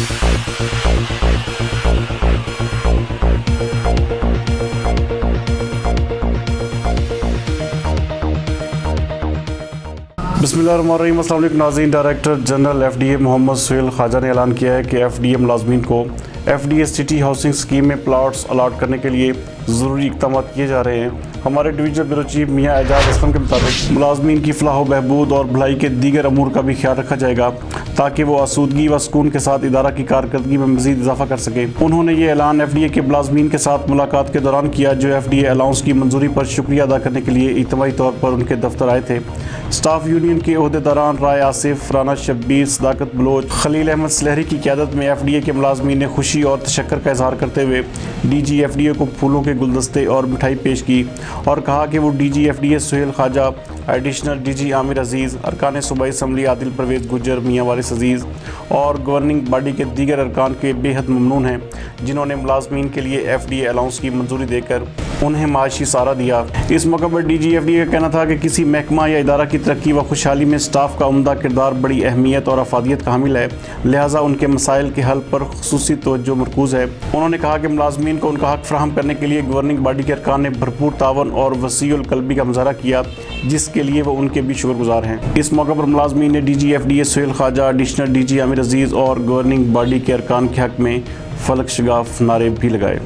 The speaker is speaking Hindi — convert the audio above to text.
बिस्मिल्लाहिर्रहमानिर्रहीम। अस्सलाम वालेकुम नाज़रीन। Director general FDA Muhammad Suhail Khawaja ने ऐलान किया है कि FDA मुलाजमीन को FDA सिटी हाउसिंग स्कीम में प्लाट्स अलाट करने के लिए ज़रूरी इक़दाम किए जा रहे हैं। हमारे डिवीजनल ब्यूरो चीफ मियाँ एजाज असलम के मुताबिक मुलाजमीन की फलाह बहबूद और भलाई के दीगर अमूर का भी ख्याल रखा जाएगा ताकि वो आसूदगी व सुकून के साथ इदारा की कारकर्दगी में मज़ीद इजाफा कर सके। उन्होंने ये ऐलान FDA के मुलाजमीन के साथ मुलाकात के दौरान किया, जो FDA अलाउंस की मंजूरी पर शुक्रिया अदा करने के लिए इज्तिमाई तौर पर उनके दफ्तर आए थे। स्टाफ यूनियन के अहदेदारान राय आसिफ, राना शब्बीर, सदाकत बलोच, खलील अहमद सलहरी की क़यादत में FDA के मुलाजमीन ने खुशी और तशक्कर का इजहार करते हुए DG FDA को फूलों के गुलदस्ते और मिठाई पेश की और कहा कि वो DG FDA Suhail Khawaja, additional DG Aamir Aziz, अरकान सूबाई असम्बली आदिल परवेज़ गुज्जर, मियाँ वारिस अजीज़ और गवर्निंग बॉडी के दीगर अरकान के बेहद ममनून हैं, जिन्होंने मुलाजमीन के लिए FDA अलाउंस की मंजूरी देकर उन्हें माशी सहारा दिया। इस मौके पर DG FDA का कहना था कि किसी महकमा या इदारा की तरक्की व खुशहाली में स्टाफ का उम्दा किरदार बड़ी अहमियत और अफादियत का हामिल है, लिहाजा उनके मसाइल के हल पर खुसूसी तवज्जो मरकूज़ है। उन्होंने कहा कि मुलाजमीन को उनका हक फराहम करने के लिए गवर्निंग बॉडी के अरकान ने भरपूर तावन और वसीउल कल्बी का मुजाहरा किया, जिसके लिए वो उनके भी शुक्रगुजार हैं। इस मौके पर मुलाजमीन ने DG FDA Suhail Khawaja, additional DG Aamir Aziz और गवर्निंग बॉडी के अरकान के हक में फलक शगाफ नारे भी लगाए।